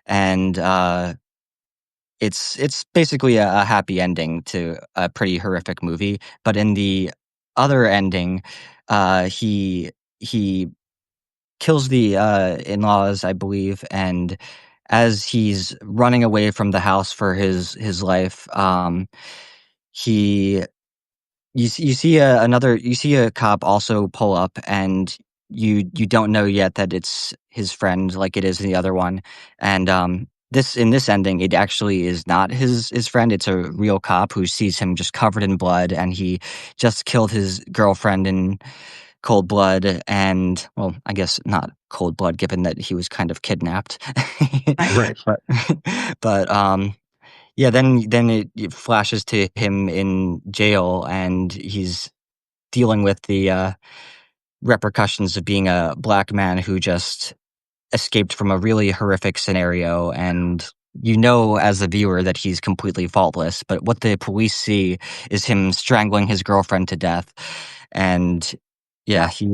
and it's basically a happy ending to a pretty horrific movie. But in the other ending, he kills the in-laws, I believe, and as he's running away from the house for his life, he you see you see a cop also pull up, and you don't know yet that it's his friend like it is in the other one, and this ending, it actually is not his friend. It's a real cop who sees him just covered in blood, and he just killed his girlfriend in cold blood, and well, I guess not cold blood given that he was kind of kidnapped. Right. but yeah, then it flashes to him in jail, and he's dealing with the repercussions of being a black man who just escaped from a really horrific scenario, and you know as a viewer that he's completely faultless, but what the police see is him strangling his girlfriend to death, and yeah, he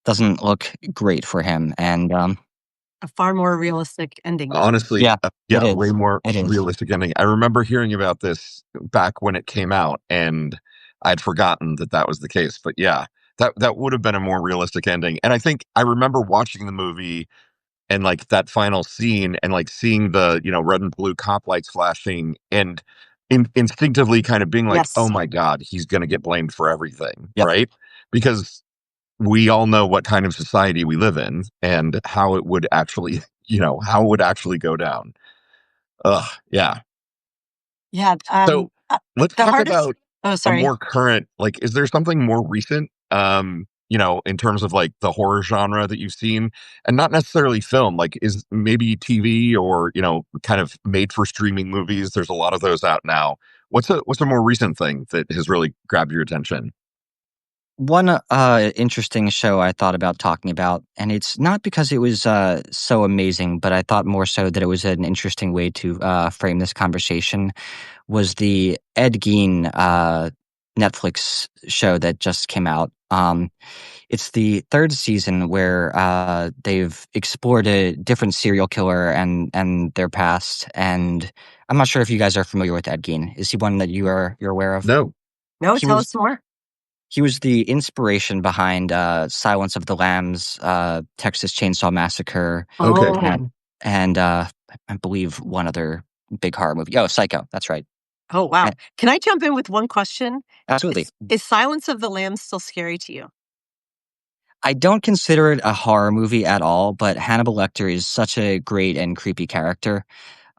doesn't look great for him, and A far more realistic ending. Honestly, yeah, it yeah, way is. more It is. realistic ending. I remember hearing about this back when it came out, and I'd forgotten that that was the case. But yeah, that would have been a more realistic ending. And I think I remember watching the movie and like that final scene and like seeing the red and blue cop lights flashing and instinctively kind of being like, oh Yes. my god, he's going to get blamed for everything, Yep. right? Because we all know what kind of society we live in and how it would actually how it would actually go down. Ugh, yeah. Yeah. So let's The talk hardest. about Oh, a sorry. more current, like, is there something more recent, in terms of like the horror genre that you've seen and not necessarily film, like is maybe TV or, kind of made for streaming movies. There's a lot of those out now. What's a more recent thing that has really grabbed your attention? One interesting show I thought about talking about, and it's not because it was so amazing, but I thought more so that it was an interesting way to frame this conversation, was the Ed Gein Netflix show that just came out. It's the third season where they've explored a different serial killer and their past. And I'm not sure if you guys are familiar with Ed Gein. Is he one that you're aware of? No. No, He tell was us more. he was the inspiration behind Silence of the Lambs, Texas Chainsaw Massacre, Okay. Oh, and I believe one other big horror movie. Oh, Psycho. That's right. oh, wow. A- Can I jump in with one question? Absolutely. Is Silence of the Lambs still scary to you? I don't consider it a horror movie at all, but Hannibal Lecter is such a great and creepy character.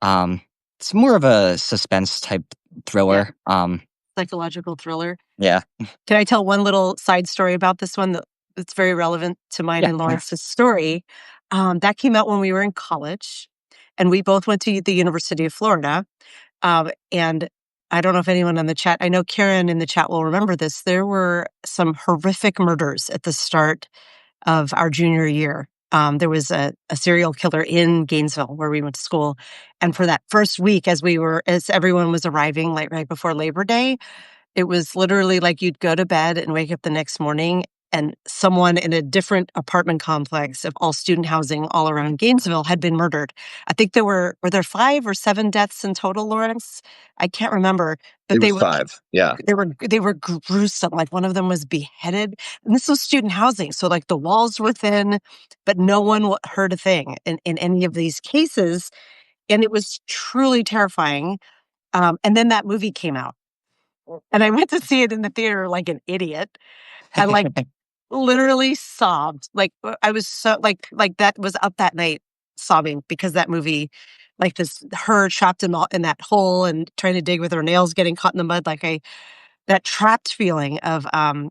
Um, it's more of a suspense type Yeah. thriller. Psychological thriller. Yeah, Can I tell one little side story about this one that's very relevant to mine yeah. and Lawrence's story? That came out when we were in college, and we both went to the University of Florida. And I don't know if anyone on the chat, I know Karen in the chat will remember this. There were some horrific murders at the start of our junior year. There was a serial killer in Gainesville where we went to school. And for that first week, as everyone was arriving, like right before Labor Day, it was literally like you'd go to bed and wake up the next morning and someone in a different apartment complex of all student housing all around Gainesville had been murdered. I think were there 5 or 7 deaths in total, Lawrence? I can't remember, but It was five. Yeah. they were gruesome. Like one of them was beheaded, and this was student housing, so like the walls were thin, but no one heard a thing in any of these cases, and it was truly terrifying. And then that movie came out. And I went to see it in the theater like an idiot and like literally sobbed. Like I was so like that was up that night sobbing because that movie, like this her trapped in that hole and trying to dig with her nails getting caught in the mud. That trapped feeling of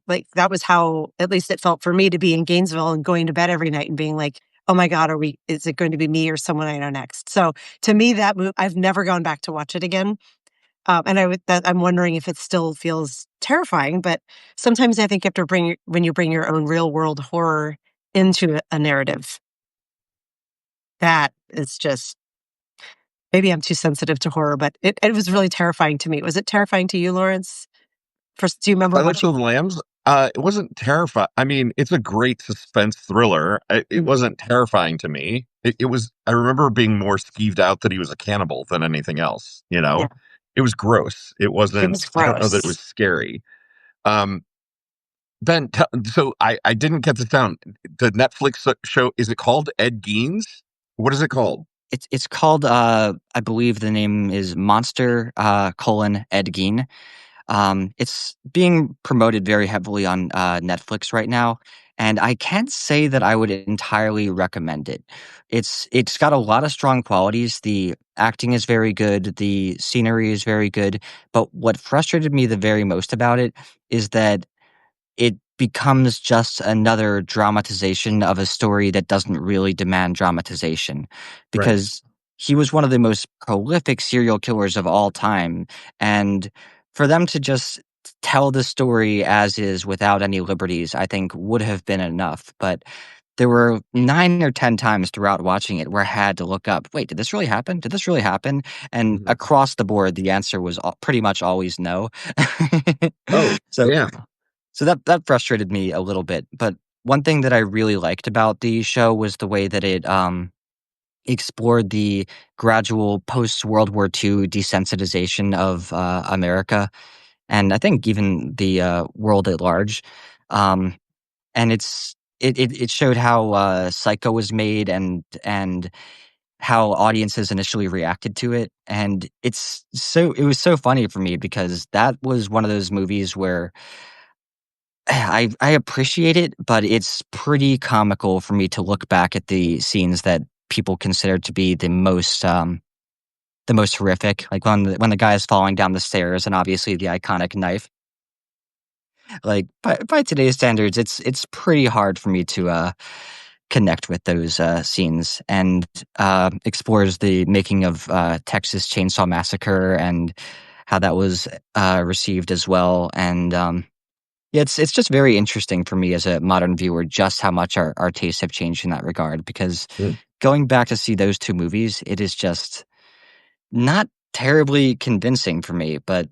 like that was how at least it felt for me to be in Gainesville and going to bed every night and being like, oh my God, is it going to be me or someone I know next? So to me, that movie, I've never gone back to watch it again. And I'm wondering if it still feels terrifying, but sometimes I think you have to when you bring your own real world horror into a narrative, that is just, maybe I'm too sensitive to horror, but it was really terrifying to me. Was it terrifying to you, Lawrence? First, do you remember Silence watching? of the Lambs. It wasn't terrifying. I mean, it's a great suspense thriller. It Mm, wasn't terrifying to me. It was. I remember being more skeeved out that he was a cannibal than anything else. yeah, It was gross. It it wasn't. was I don't know that it gross. was scary. Um, Ben, so I didn't get this down. The Netflix show, is it called Ed Geins? What is it called? It's called I believe the name is Monster Ed Gein. It's being promoted very heavily on Netflix right now, and I can't say that I would entirely recommend it. It's got a lot of strong qualities. The acting is very good, the scenery is very good, but what frustrated me the very most about it is that it becomes just another dramatization of a story that doesn't really demand dramatization, Right. because he was one of the most prolific serial killers of all time, and for them to just tell the story as is without any liberties, I think would have been enough. But there were 9 or 10 times throughout watching it where I had to look up, wait, did this really happen? Did this really happen? And Mhm. across the board, the answer was pretty much always no. Oh, So yeah. so that frustrated me a little bit. But one thing that I really liked about the show was the way that it explored the gradual post World War II desensitization of America, and I think even the world at large. Um, and it showed how Psycho was made and how audiences initially reacted to it, and it was so funny for me because that was one of those movies where I appreciate it, but it's pretty comical for me to look back at the scenes that people consider to be the most horrific, like when the guy is falling down the stairs and obviously the iconic knife. Like by today's standards, it's pretty hard for me to connect with those scenes, and explores the making of Texas Chainsaw Massacre and how that was received as well. And yeah, it's just very interesting for me as a modern viewer just how much our tastes have changed in that regard. Because Mm. going back to see those two movies, it is just not terribly convincing for me. But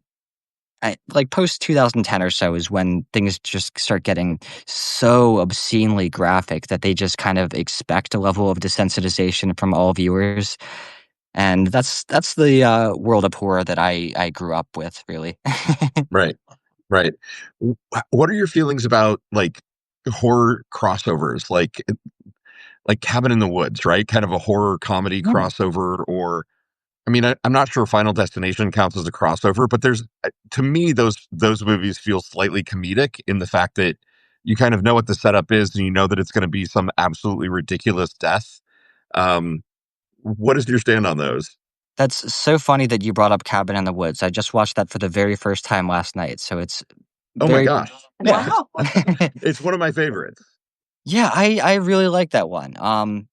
like post 2010 or so is when things just start getting so obscenely graphic that they just kind of expect a level of desensitization from all viewers. And that's the world of horror that I grew up with, really. Right. Right. What are your feelings about like horror crossovers, like Cabin in the Woods, right? Kind of a horror comedy Mm. crossover, or I mean, I'm not sure Final Destination counts as a crossover, but there's to me those movies feel slightly comedic in the fact that you kind of know what the setup is and you know that it's going to be some absolutely ridiculous death. Um, what is your stand on those? That's so funny that you brought up Cabin in the Woods. I just watched that for the very first time last night, so it's Oh my very gosh, yeah. Wow. it's one of my favorites. Yeah, I really like that one.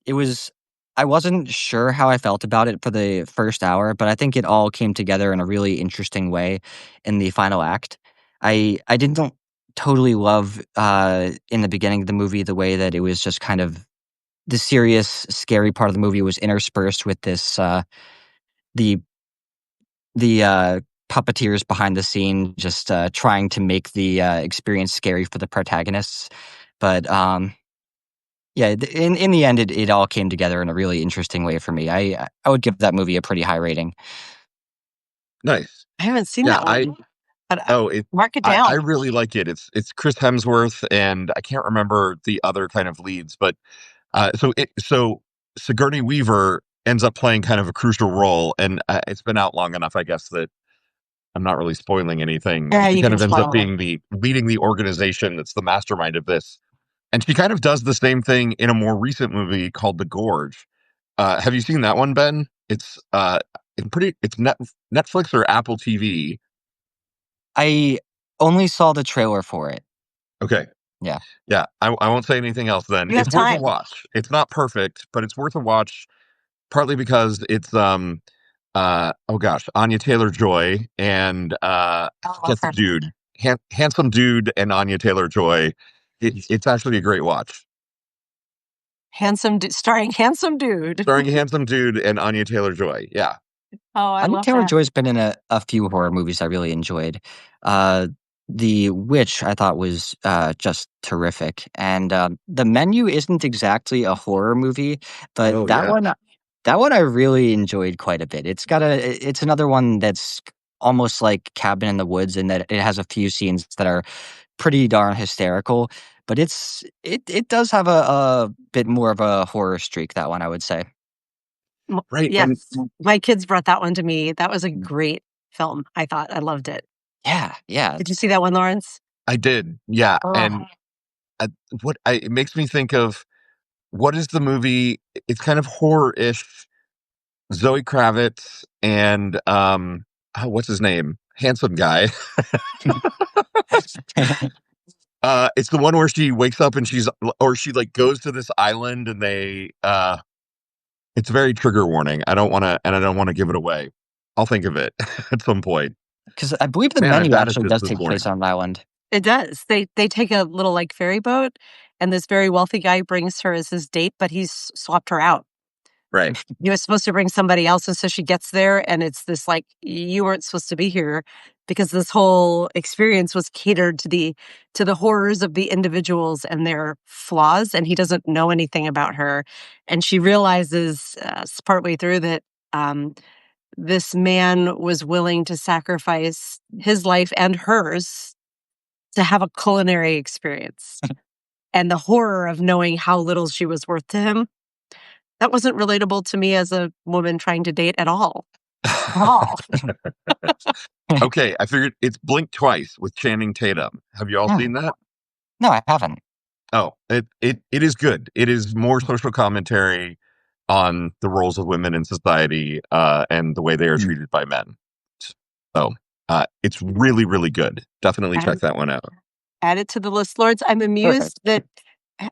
It was I wasn't sure how I felt about it for the first hour, but I think it all came together in a really interesting way in the final act. I didn't totally love in the beginning of the movie the way that it was just kind of the serious, scary part of the movie was interspersed with this the the puppeteers behind the scene just trying to make the experience scary for the protagonists. But yeah, in the end, it all came together in a really interesting way for me. I would give that movie a pretty high rating. Nice. I haven't seen Yeah, that I one, but oh it mark it I down. really like it. It's Chris Hemsworth and I can't remember the other kind of leads, but so Sigourney Weaver ends up playing kind of a crucial role, and it's been out long enough, I guess, that I'm not really spoiling anything. Yeah, She you kind can of ends up spoil it. being the leading the organization that's the mastermind of this, and she kind of does the same thing in a more recent movie called The Gorge. Have you seen that one, Ben? It's Netflix or Apple TV. I only saw the trailer for it. Okay, Yeah. yeah, I won't say anything else. Then You have it's worth a time. watch. It's not perfect, but it's worth a watch. Partly because it's oh gosh, Anya Taylor-Joy and I I love forget the her. dude, handsome dude, and Anya Taylor-Joy. It's actually a great watch, Starring handsome dude. starring a handsome dude and Anya Taylor-Joy. Yeah, Oh, I Anya love that. Taylor-Joy's been in a few horror movies I really enjoyed. Uh, The Witch I thought was just terrific, and The Menu isn't exactly a horror movie, but oh yeah, that one I really enjoyed quite a bit. It's another one that's almost like Cabin in the Woods in that it has a few scenes that are pretty darn hysterical, but it does have a bit more of a horror streak, that one, I would say. right. And Yes, my kids brought that one to me. That was a great film. I thought I loved it. Yeah, yeah. Did you see that one, Lawrence? I did, yeah. Oh, And it makes me think of what is the movie? It's kind of horror-ish. Zoe Kravitz and oh, what's his name? Handsome guy. It's the one where she wakes up and she like goes to this island and it's very trigger warning. I don't want to give it away. I'll think of it at some point. Because I believe The Man, I'm Menu bad at actually this does this take place morning. on an island. it does. They take a little like ferry boat and this very wealthy guy brings her as his date, but he's swapped her out. Right. He was supposed to bring somebody else, and so she gets there, and it's this like, you weren't supposed to be here, because this whole experience was catered to the horrors of the individuals and their flaws, and he doesn't know anything about her. And she realizes partway through that this man was willing to sacrifice his life and hers to have a culinary experience. And the horror of knowing how little she was worth to him, that wasn't relatable to me as a woman trying to date at all. At all. Okay, I figured it's Blink Twice with Channing Tatum. Have you all Hmm. seen that? No, I haven't. Oh, it is good. It is more social commentary on the roles of women in society, and the way they are Mm. treated by men. So, it's really, really good. Definitely check Add, that one out. add it to the list, Lawrence. I'm Perfect. amused that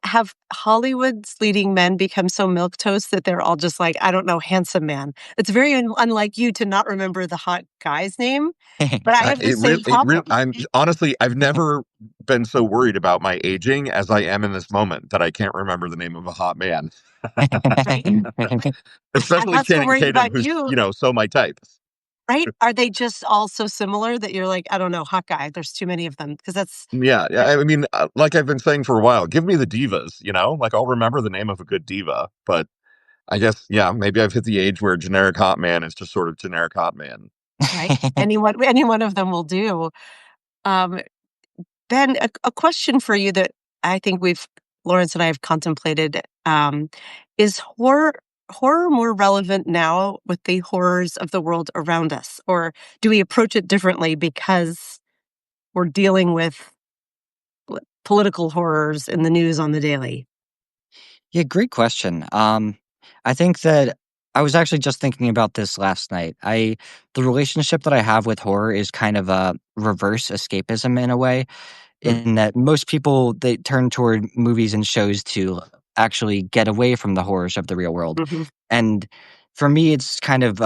have Hollywood's leading men become so milquetoast that they're all just like, I don't know, handsome man. It's very unlike you to not remember the hot guy's name, but I have the same It really, problem. I'm honestly, I've never been so worried about my aging as I am in this moment that I can't remember the name of a hot man. Right? I'm Especially not so Channing worried Tatum, about who's, you, so my type. right? Are they just all so similar that you're like, I don't know, hot guy? There's too many of them because Yeah, yeah. I mean, like I've been saying for a while, give me the divas. Like I'll remember the name of a good diva, but I guess, yeah, maybe I've hit the age where generic hot man is just sort of generic hot man. right. Any one of them will do. Um, Ben, a question for you that I think Lawrence and I have contemplated. Is horror more relevant now with the horrors of the world around us, or do we approach it differently because we're dealing with political horrors in the news on the daily? Yeah, great question. I think that I was actually just thinking about this last night. The relationship that I have with horror is kind of a reverse escapism in a way, Hmm, in that most people they turn toward movies and shows to actually get away from the horrors of the real world. Mhm. And for me, it's kind of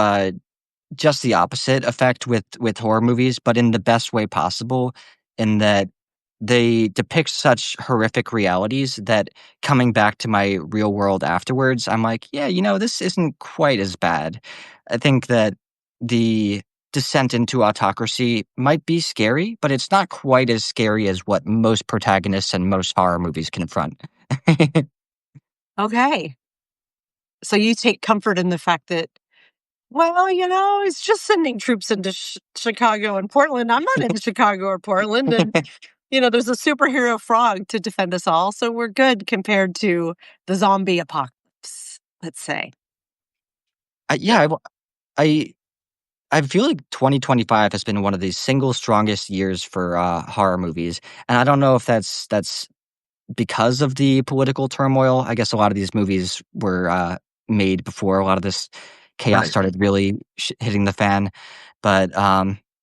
just the opposite effect with horror movies, but in the best way possible, in that they depict such horrific realities that coming back to my real world afterwards, I'm like, yeah, this isn't quite as bad. I think that the descent into autocracy might be scary, but it's not quite as scary as what most protagonists and most horror movies confront. Okay, so you take comfort in the fact that, well, it's just sending troops into Chicago and Portland. I'm not in Chicago or Portland, and there's a superhero frog to defend us all, so we're good compared to the zombie apocalypse, let's say. Yeah, I I feel like 2025 has been one of the single strongest years for horror movies, and I don't know if that's because of the political turmoil. I guess a lot of these movies were made before a lot of this chaos right. started really hitting the fan, but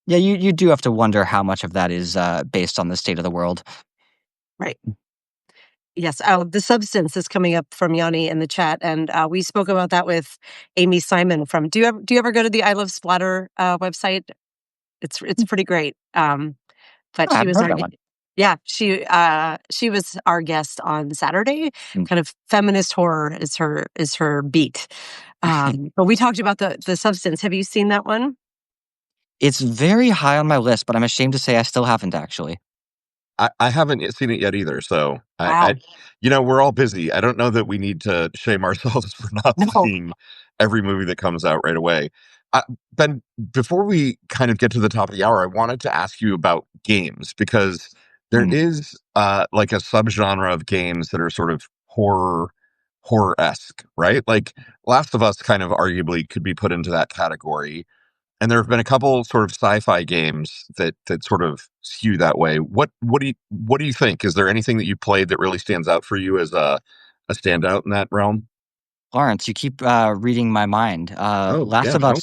yeah, you do have to wonder how much of that is based on the state of the world. Right. Yes. Oh, The Substance is coming up from Yanni in the chat, and we spoke about that with Amy Simon from. Do you ever go to the I Love Splatter website? It's pretty great. But Oh, I she haven't was heard our that one. yeah, she was our guest on Saturday. Mm. Kind of feminist horror is her beat. But we talked about the Substance. Have you seen that one? It's very high on my list, but I'm ashamed to say I still haven't actually. I haven't yet seen it yet either. So Wow. we're all busy. I don't know that we need to shame ourselves for not No. seeing every movie that comes out right away. Uh, Ben, before we kind of get to the top of the hour, I wanted to ask you about games because there Mm. is like a subgenre of games that are sort of horror-esque, right? Like Last of Us kind of arguably could be put into that category. And there have been a couple sort of sci-fi games that sort of skew that way. What do you think? Is there anything that you played that really stands out for you as a standout in that realm? Lawrence, you keep reading my mind. Oh, yeah, show me.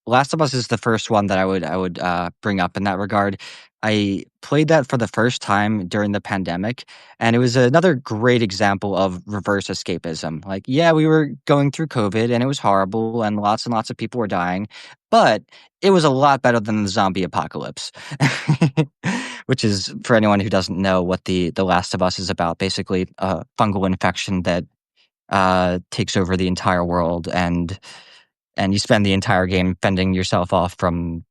Last of Us is the first one that I would bring up in that regard. I played that for the first time during the pandemic, and it was another great example of reverse escapism. Like, yeah, we were going through COVID, and it was horrible, and lots of people were dying, but it was a lot better than the zombie apocalypse. which is, for anyone who doesn't know what The Last of Us is about, basically a fungal infection that takes over the entire world, and you spend the entire game fending yourself off from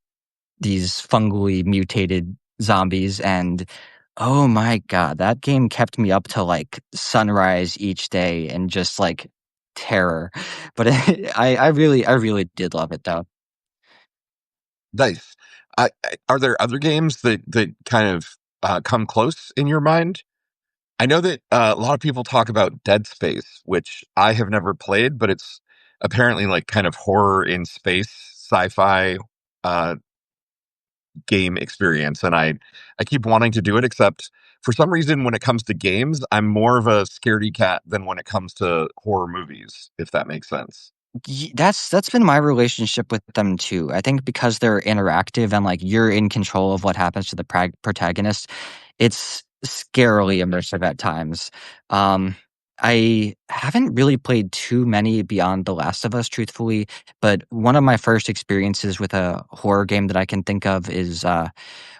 these fungally mutated zombies. And oh my god, that game kept me up till like sunrise each day and just like terror. But I really did love it though. Nice. Are there other games that kind of come close in your mind? I know that a lot of people talk about Dead Space, which I have never played, but it's apparently like kind of horror in space, sci-fi uh, game experience, and I keep wanting to do it. Except for some reason, when it comes to games, I'm more of a scaredy cat than when it comes to horror movies. If that makes sense. That's been my relationship with them too. I think because they're interactive and like you're in control of what happens to the protagonist, it's scarily immersive at times. Um, I haven't really played too many beyond The Last of Us, truthfully, but one of my first experiences with a horror game that I can think of is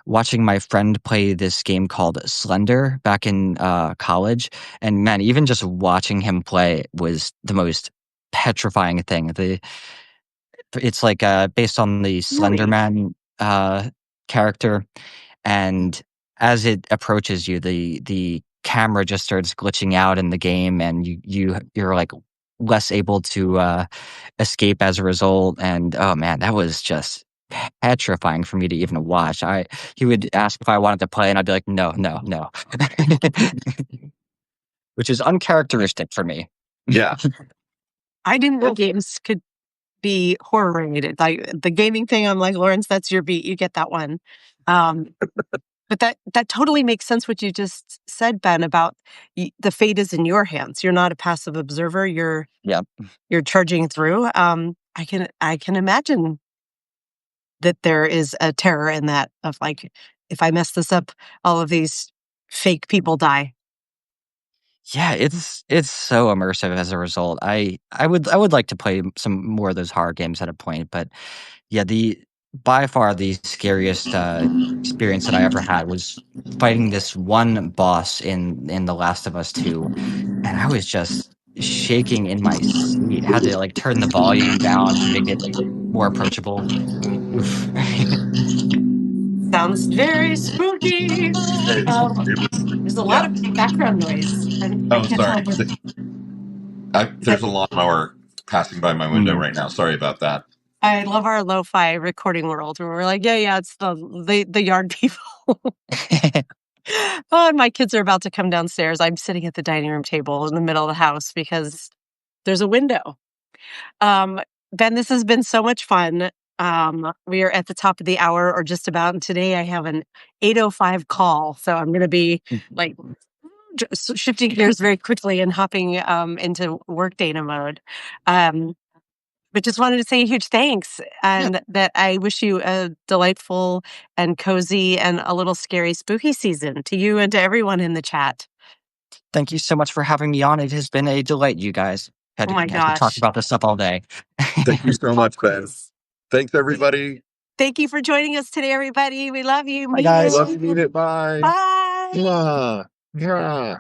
watching my friend play this game called Slender back in college. And man, even just watching him play was the most petrifying thing. It's like based on the Slender Really? Man character, and as it approaches you, the camera just starts glitching out in the game, and you're like less able to escape as a result. And oh man, that was just petrifying for me to even watch. He would ask if I wanted to play, and I'd be like, no, no, no, which is uncharacteristic for me. Yeah. I didn't know games could be horror related. Like the gaming thing, I'm like, Lawrence, that's your beat. You get that one. Um, but that totally makes sense what you just said, Ben, about the fate is in your hands. You're not a passive observer. Yeah. You're charging through. I can imagine that there is a terror in that of like, if I mess this up, all of these fake people die. Yeah, it's so immersive as a result. I would like to play some more of those horror games at a point, but yeah, the by far the scariest experience that I ever had was fighting this one boss in The Last of Us 2, and I was just shaking in my seat. Had to like turn the volume down to make it like more approachable. Oof. Sounds very spooky. There's a lot Yeah. of background noise. I Oh, can't tell sorry. if it's There's a lawnmower passing by my window Mm. right now. Sorry about that. I love our lo-fi recording world where we're like, yeah, it's the yard people. Oh, and my kids are about to come downstairs. I'm sitting at the dining room table in the middle of the house because there's a window. Um, Ben, this has been so much fun. We are at the top of the hour or just about, and today I have an 8:05 call, so I'm going to be like shifting gears very quickly and hopping into work data mode. Um, but just wanted to say a huge thanks, Yeah, and that I wish you a delightful and cozy and a little scary spooky season to you and to everyone in the chat. thank you so much for having me on. It has been a delight, you guys. Oh my Had to talk gosh. about this stuff all day. Thank you so much, Ben. Thanks, everybody. Thank you for joining us today, everybody. We love you. Bye, Mean guys. Love it. you. Mean it. Bye. Bye. Yeah. Yeah.